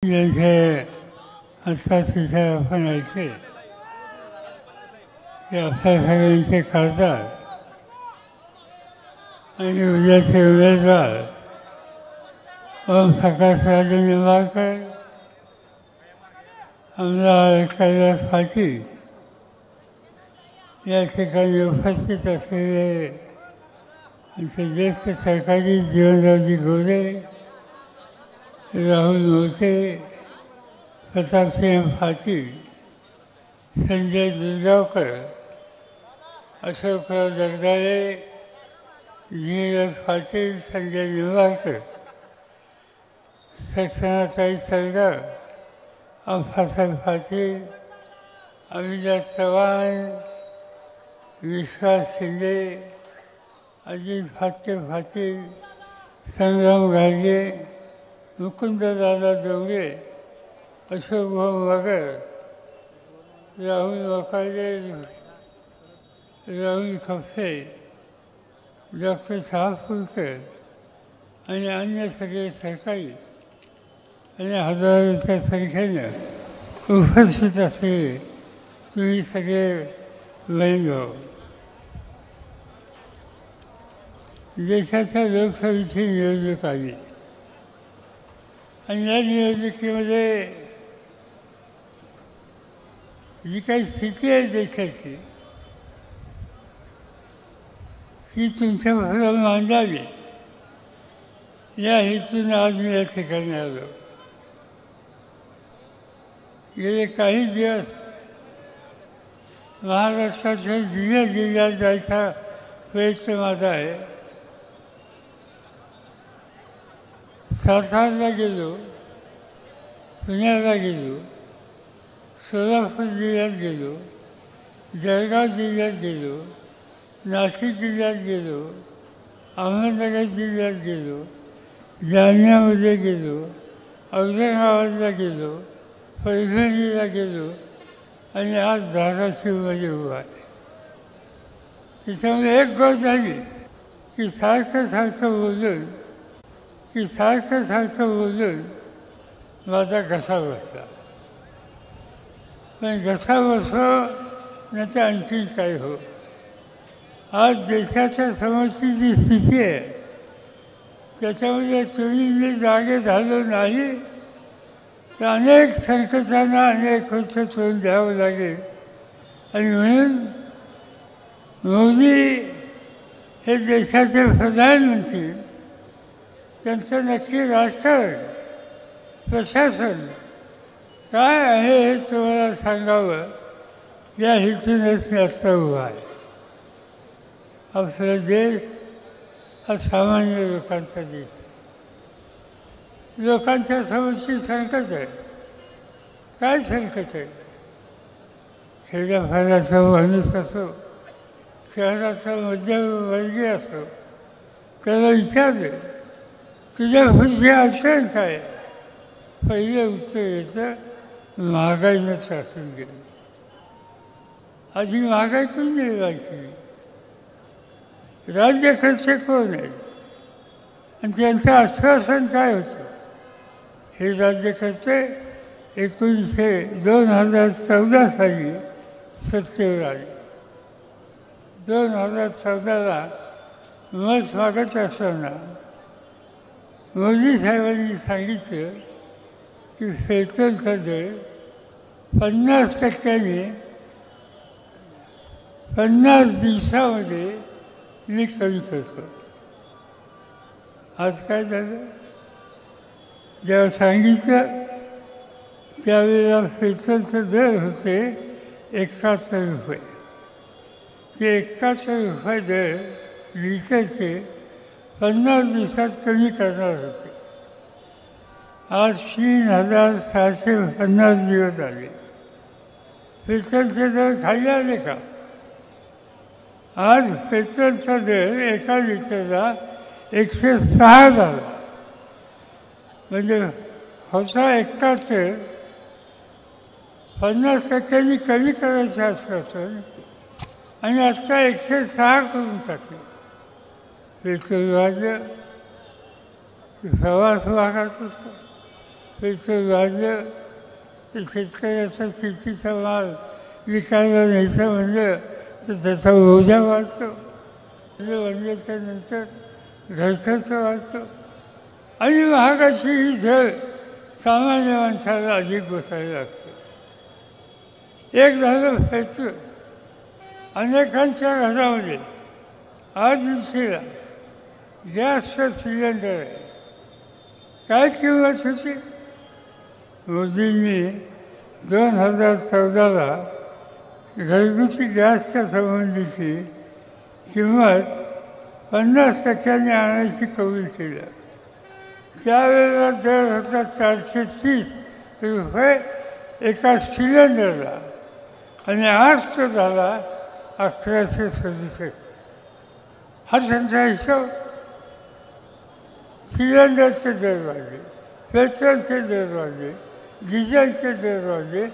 जैसे हस्ताक्षर आपण ऐकले की आपल्या सगळ्यांचे खासदार आणि उद्याचे उमेदवार ओमप्रकाश निंबाळकर, आमदार कैलास पाटील या ठिकाणी उपस्थित असलेले आमचे ज्येष्ठ सरकारी जीवनरावजी गोरे, राहुल मोते, प्रतापसिंह पाटील, संजय दुर्गावकर, अशोकराव जगदाळे, धीरज पाटील, संजय निंबाळकर, सक्षणाताई सरगार, अप्पासाहेब पाटील, अविनाश चव्हाण, विश्वास शिंदे, अजित फाटके पाटील, संग्राम गाडगे, मुकुंददादा जोगे, अशोक भाऊ मगर, राहुल वकाले, राहुल खपसे, डॉक्टर शहाफुलकर आणि अन्य सगळे सरकारी आणि हजारोच्या संख्येनं उपस्थित असलेले तुम्ही सगळे बहीणभाऊ, देशाच्या लोकसभेची निवडणूक आली आणि या निवडणुकीमध्ये जी काही स्थिती आहे देशाची ती तुमच्याबरोबर मांडावी या हेतून आज मी या ठिकाणी आलो. गेले काही दिवस महाराष्ट्राच्या जिल्ह्यात जायचा प्रयत्न माझा आहे. सातारला गेलो, पुण्याला गेलो, सोलापूर जिल्ह्यात गेलो, जळगाव जिल्ह्यात गेलो, नाशिक जिल्ह्यात गेलो, अहमदनगर जिल्ह्यात गेलो, जालन्यामध्ये गेलो, औरंगाबादला गेलो, परभणीला गेलो आणि आज धाराशिवमध्ये उभा आहे. त्याच्यामुळे एक गोष्ट झाली की सारखं बोलून माझा घसा बसला. पण घसा बसो न तर आणखी काय हो. आज देशाच्या समोरची जी स्थिती आहे त्याच्यामध्ये तुम्ही मी जागे झालो नाही तर अनेक संकटांना अनेक गोष्ट तोंड द्यावं लागेल. आणि म्हणून मोदी हे देशाचे प्रधानमंत्री, त्यांचं नक्की राजकारण प्रशासन काय आहे हे तुम्हाला सांगावं या हेतूनच मी आत्ता उभा आहे. आपला देश हा सामान्य लोकांचा देश आहे. लोकांच्या समोरची संकट आहे. काय संकट आहे? खेड्यापाड्याचा माणूस असो, शहराचा मध्यमवर्गीय असो, त्याला विचारले तुझ्या पुढची अडचण काय? पहिलं उत्तर येतं महागाईनं शासन केलं. आधी महागाई कोण निर्माण केली? राज्यकर्ते कोण आहेत आणि त्यांचं आश्वासन काय होतं? हे राज्यकर्ते 2014 साली सत्तेवर आले. 2014ला मत मागत असताना मोदी साहेबांनी सांगितलं की पेट्रोलचा दर 50% 50 दिवसामध्ये मी कमी करतो. आज काय झालं? जेव्हा सांगितलं त्यावेळेला पेट्रोलचे दर होते 71 रुपये. ते 71 रुपये दर लिटरचे 50 दिवसात कमी करणार होते. आज 3650 दिवस आले. पेट्रोलचे दर खाली आले का? आज पेट्रोलचा दर एका लिटरला 106 झाला. म्हणजे होता 71, 50% कमी करायचे आश्वासन आणि आत्ता 106 करून टाकले. पेट्रोल वाढलं, प्रवास वाढत असतो, पेट्रोल वाढलं तर शेतकऱ्याचा शेतीचा माल विकायला न्यायचं म्हणलं तर त्याचा ओझा वाढतो. बनल्याच्या नंतर घरखर्च वाढतो आणि महागाची ही झळ सामान्य माणसाला अधिक बसायला लागते. एक झालं पेट्रोल. अनेकांच्या घरामध्ये आज दिवशीला गॅसचं सिलेंडर आहे. काय किंमत होती? मोदींनी 2014ला घरगुती गॅसच्या संबंधीची किंमत 50% आणायची कबूल केलं. त्यावेळेला दर होता 430 रुपये एका सिलेंडरला आणि आज तो झाला 1167. हा त्यांचा हिशोब. सिलेंडरचे दर वाढले, पेट्रोलचे दर वाढले, डिझेलचे दर वाढले.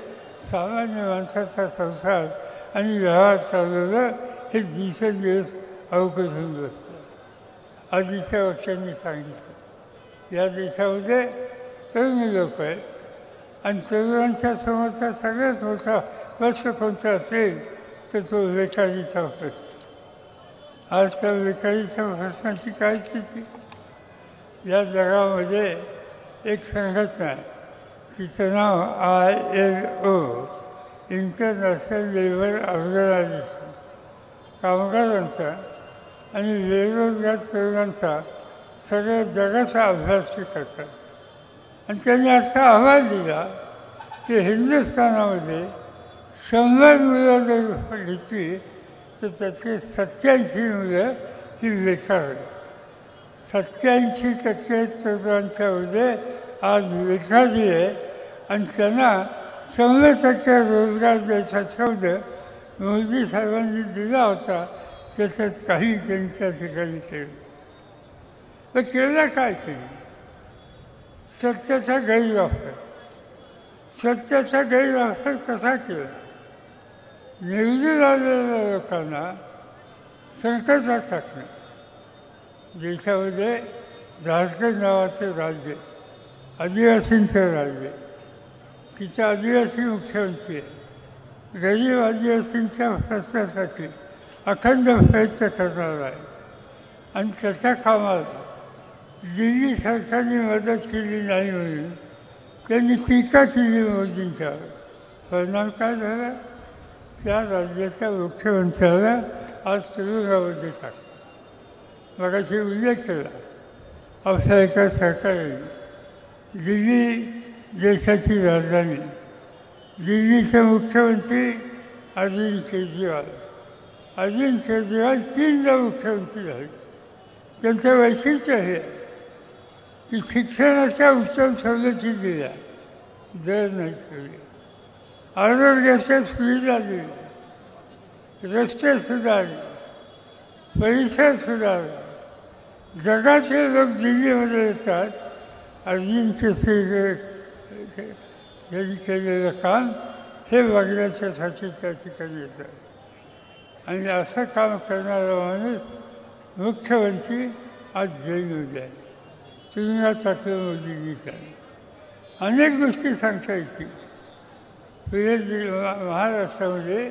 सामान्य माणसाचा संसार आणि व्यवहार चालवणं हे दिवसेंदिवस अवघड होऊन बसतं. आधीच्या वक्त्यांनी सांगितलं या देशामध्ये तरुण लोक आहेत आणि तरुणांच्या समोरचा सगळ्यात मोठा प्रश्न कोणता असेल तर तो बेकारीचा प्रश्न. आज त्या बेकारीच्या प्रश्नाची काय स्थिती? या जगामध्ये एक संघटना आहे, तिचं नाव ILO, इंटरनॅशनल लेबर ऑर्गनायझेशन. कामगारांचा आणि बेरोजगार तरुणांचा सगळ्या जगाचा अभ्यास ते करतात. आणि त्यांनी असा अहवाल दिला की हिंदुस्थानामध्ये 100 मुलं जर घेतली तर त्यातली 87 मुलं ही बेकार आहेत. 87% तरुणांच्यामध्ये आज बेकारी आहे आणि त्यांना 100% रोजगार द्यायचा शब्द मोदी साहेबांनी दिला होता. त्याच्यात काही त्यांच्या ठिकाणी केलं. तर केलं काय केलं? सत्याचा गैरवापर. सत्याचा गैरवापर कसा केला? निवडून आलेल्या लोकांना संकटात टाकणं. देशामध्ये झारखंड नावाचे राज्य, आदिवासींचं राज्य, तिचा आदिवासी मुख्यमंत्री आहे. गरीब आदिवासींच्या प्रश्नासाठी अखंड प्रयत्न करणार आहे आणि त्याच्या कामाला दिल्ली सरकारने मदत केली नाही म्हणून त्यांनी टीका केली मोदींच्यावर. परिणाम काय झाला? त्या राज्याच्या मुख्यमंत्र्याला आज तुरुंगामध्ये टाकलं. मगाशी उल्लेख केला आपल्या एका सरकारने दिल्ली देशाची राजधानी. दिल्लीचे मुख्यमंत्री अरविंद केजरीवाल. अरविंद केजरीवाल 3दा मुख्यमंत्री झाले. त्यांचं वैशिष्ट्य हे की शिक्षणाच्या उत्तम सवलती दिल्या, दर नाही ठेवले, आरोग्याच्या सुविधा दिल्या, रस्ते सुधारले, परिसर सुधारला. जगाचे लोक दिल्लीमध्ये येतात. अरविंद केजरीवाल यांनी केलेलं काम हे बघण्याच्यासाठी त्या ठिकाणी येतात आणि असं काम करणारा माणूस मुख्यमंत्री आज जेलमध्ये आहे. तुरुंगात टाकलं मोदींनी सांगितलं. अनेक गोष्टी सांगता येतील. पुढे महाराष्ट्रामध्ये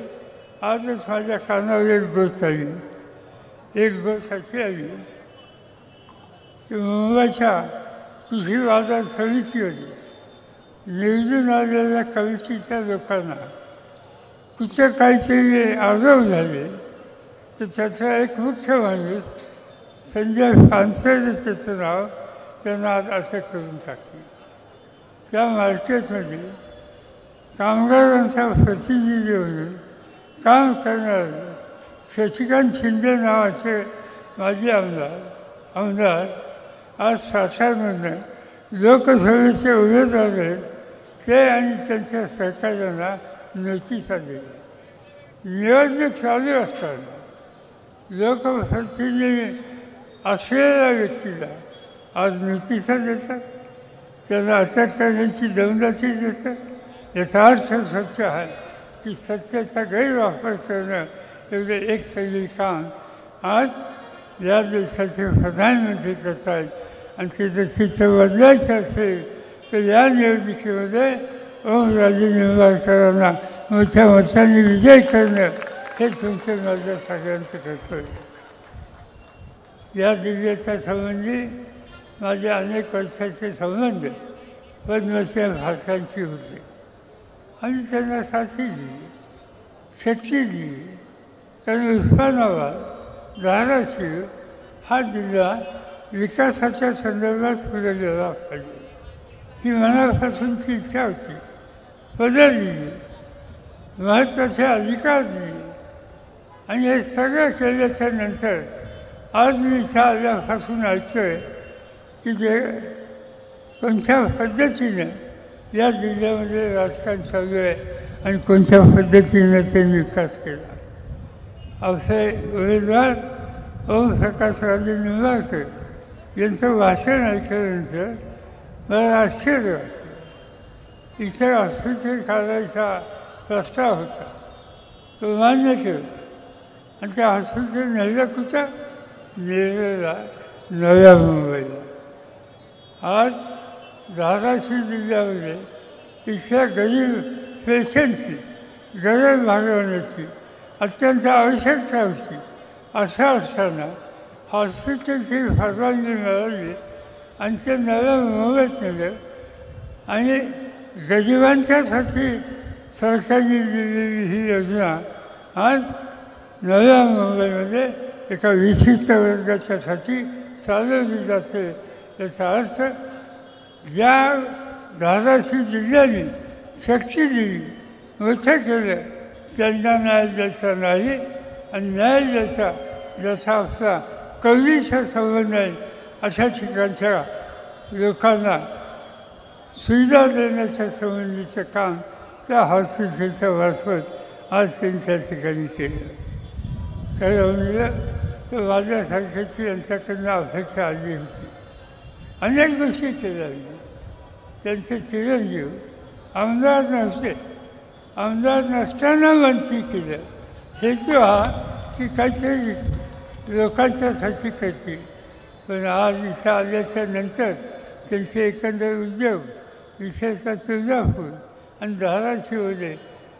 आजच माझ्या कानावर एक गोष्ट आली. एक गोष्ट अशी आली की मुंबईच्या कृषी बाजार समितीमध्ये निवडून आलेल्या कमिटीच्या लोकांना कुठे काहीतरी आरोप झाले तर त्याचा एक मुख्य माणूस संजय पानसरे त्याचं नाव त्यांना आज अटक करून टाकली. त्या मार्केटमध्ये कामगारांचा प्रतिनिधी म्हणून काम करणारे शशिकांत शिंदे नावाचे माजी आमदार आज सातारमधून लोकसभेचे उमेदवार आहेत. ते आणि त्यांच्या सहकार्यांना नोटिसा दिल्या. निवडणूक चालू असताना लोकप्रतिनिधी असलेल्या व्यक्तीला आज नोटिसा देतात, त्यांना अटक करण्याची दमदाटी देतात. याचा अर्थ स्वच्छ आहे की सत्याचा गैरवापर करणं एवढं एक पहिली काम आज या देशाचे प्रधानमंत्री करत आहेत. आणि ते जर चित्र बदलायचं असेल तर या निवडणुकीमध्ये ओमराजे निंबाळकरांना मोठ्या मतांनी विजय करणं हे तुमचं माझं सगळ्यांचं कर्तव्य. या जिल्ह्याच्या संबंधी माझे अनेक वर्षाचे संबंध पद्मश्री भाषांची होते आणि त्यांना साथी दिली, शक्ती दिली. कारण उस्मानाबाद, धाराशिव हा जिल्हा विकासाच्या संदर्भात पुढे गेला पाहिजे ही मनापासूनची इच्छा होती. पदं दिली, महत्त्वाचे अधिकार दिले आणि हे सगळं केल्याच्या नंतर आज मी इथं आल्यापासून ऐकतोय की जे कोणत्या पद्धतीनं या जिल्ह्यामध्ये राजकारण चालू आहे आणि कोणत्या पद्धतीनं त्यांनी विकास केला. असे उमेदवार ओमप्रकाशराजे निंबाळकर यांचं भाषण ऐकल्यानंतर मला आश्चर्य वाटलं. इथे हॉस्पिटल काढायचा प्रस्ताव होता, तो मान्य केला आणि त्या हॉस्पिटल नेलं कुठं? नेलेला नव्या मुंबईला. आज धाराशिव जिल्ह्यामध्ये इथल्या गरीब पेशंटची गरज भागवण्याची अत्यंत आवश्यकता होती. असं असताना हॉस्पिटलची परवानगी मिळाली आणि ते नव्या मुंबईत नेलं आणि गरिबांच्यासाठी सरकारने दिलेली ही योजना आज नव्या मुंबईमध्ये एका विशिष्ट वर्गाच्यासाठी चालवली जाते. याचा अर्थ ज्या धाराशिव जिल्ह्याने शक्ती दिली, मोठं केलं, त्यांना न्याय द्यायचा नाही आणि न्याय द्यायचा ज्याचा आपला कवलीचा संबंध आहे अशा ठिकाणच्या लोकांना सुविधा देण्याच्या संबंधीचं काम त्या हॉस्पिटलच्या मार्फत आज त्यांच्या ठिकाणी केलं. खरं म्हणलं तर माझ्यासारख्याची यांच्याकडनं अपेक्षा आली होती. अनेक गोष्टी केल्या. त्यांचे चिरंजीव आमदार नव्हते, आमदार नसताना मंत्री केलं. हेतू हा की काहीतरी लोकांच्यासाठी करतील. पण आज इथं आल्याच्या नंतर त्यांचे एकंदर उद्योग विशेषतः तुळजापूर आणि धाराशिवमध्ये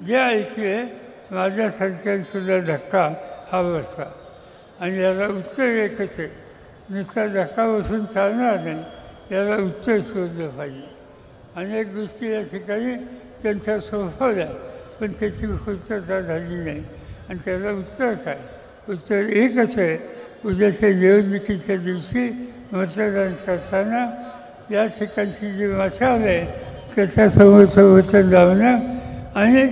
जे ऐकले माझ्यासारख्यांसुद्धा धक्का हा बसला. आणि याला उत्तर एकच आहे, नुसता धक्का बसून चालणार नाही, याला उत्तर शोधलं पाहिजे. अनेक गोष्टी या ठिकाणी त्यांच्या सोपवल्या पण त्याची पूर्तता झाली नाही. आणि त्याला उत्तर काय? उत्तर एकच आहे, उद्याच्या निवडणुकीच्या दिवशी मतदान करताना या ठिकाणची जी मशाल आहे त्याच्यासमोरचं वचन लावणं आणि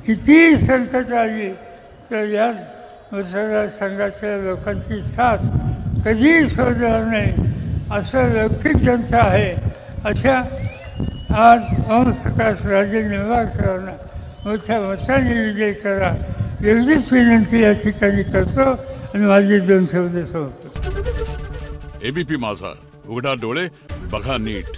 कितीही संकट आली तर या मतदारसंघाच्या लोकांची साथ कधीही सोडणार नाही असं लौकिक जनता आहे. अशा आज ओमप्रकाशराजे निंबाळकरांना मोठ्या मताने विजय करा एवढीच विनंती या ठिकाणी करतो आणि माझे 2 शब्द संपतो. एबीपी माझा, उघडा डोळे बघा नीट.